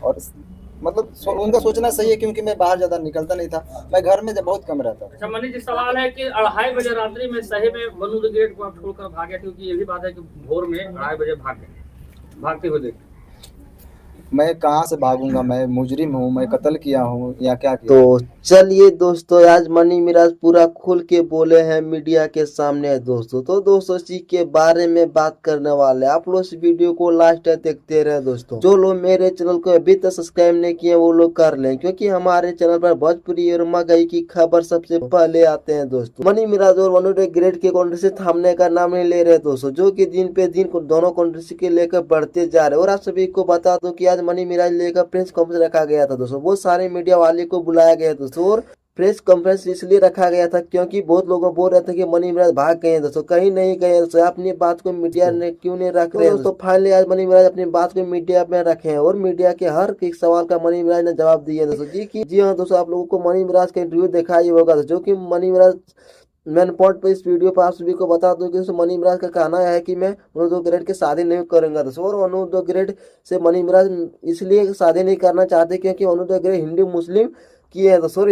और मतलब उनका सोचना सही है, क्योंकि मैं बाहर ज़्यादा निकलता नहीं था, मैं घर में जब बहुत कम रहता था। अच्छा मनीष जी, सवाल है कि 2:30 बजे रात्रि में सही में मनु द ग्रेट को आप छोड़कर भागे? क्योंकि ये भी बात है कि भोर में 2:30 बजे भागते हुए देखे। मैं कहाँ से भागूंगा, मैं मुजरिम हूँ, मैं कत्ल किया हूँ या क्या तो किया हूँ। चलिए दोस्तों, आज मनी मिराज पूरा खुल के बोले हैं मीडिया के सामने दोस्तों। तो दोस्तों इसी के बारे में बात करने वाले हैं। आप लोग इस वीडियो को लास्ट तक देखते रहे दोस्तों। जो लोग मेरे चैनल को अभी तक सब्सक्राइब नहीं किए वो लोग कर लें, क्योंकि हमारे चैनल पर भोजपुरी और महंगाई की खबर सबसे पहले आते हैं दोस्तों। मनी मिराज और मनु द ग्रेट के कंट्रोवर्सी थामने का नाम नहीं ले रहे दोस्तों, जो की दिन पे दिन दोनों कंट्रोवर्सी के लेकर बढ़ते जा रहे। और आप सभी को बता दो की आज मनी मिराज लेकर प्रेस कॉन्फ्रेंस रखा गया था दोस्तों। बहुत सारे मीडिया वाले को बुलाया गया दोस्तों। और प्रेस कॉन्फ्रेंस इसलिए रखा गया था क्योंकि बहुत लोग बोल रहे थे कि मनी मिराज भाग गए हैं दोस्तों। कहीं नहीं गए दोस्तों, अपनी बात को मीडिया ने क्यों नहीं रख रहे दोस्तों। फाइनली आज मनी मिराज अपनी बात को मीडिया में रखे हैं और मीडिया के हर एक सवाल का मनी मिराज ने जवाब दिया दोस्तों। जी हाँ दोस्तों, आप लोगों को मनी मिराज का इंटरव्यू देखा ही होगा, जो कि मनी मिराज मैन पॉइंट पे इस वीडियो पर आप सभी को बता दूं कि मनी मिराज का कहना है कि मैं मनु द ग्रेट की शादी नहीं करूंगा दोस्तों। और मनु द ग्रेट से मनी मिराज इसलिए शादी नहीं करना चाहते क्योंकि मनु द ग्रेट हिंदू मुस्लिम की है दोस्तों।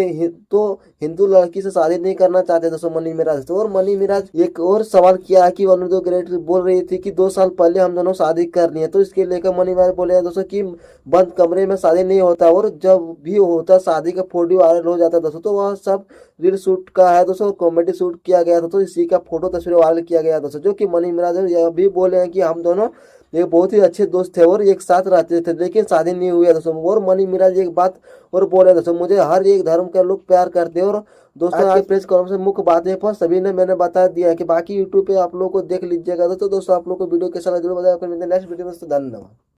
तो हिंदू लड़की से शादी नहीं करना चाहते दोस्तों मनी मिराज। तो और मनी मिराज एक और सवाल किया है कि मनु द ग्रेट बोल रही थी कि 2 साल पहले हम दोनों शादी करनी है। तो इसके लेकर मनी मिराज बोले हैं दोस्तों कि बंद कमरे में शादी नहीं होता, और जब भी होता शादी का फोटो वायरल हो जाता दोस्तों। तो वह सब रील शूट का है दोस्तों, कॉमेडी शूट किया गया था। तो इसी का फोटो तस्वीर वायरल किया गया दोस्तों। जो कि मनी मिराज यह भी बोले हैं कि हम दोनों ये बहुत ही अच्छे दोस्त थे और एक साथ रहते थे, लेकिन शादी नहीं हुई है दोस्तों। और मनी मिराज एक बात और बोले दोस्तों, मुझे हर एक धर्म के लोग प्यार करते हैं। और दोस्तों आज प्रेस कॉन्फ्रेंस में मुख्य बातें पर सभी ने मैंने बता दिया है कि बाकी यूट्यूब पे आप लोग को देख लीजिएगा दोस्तों। आप लोग को वीडियो कैसा लगा जरूर बताया। नेक्स्ट वीडियो में धन्यवाद।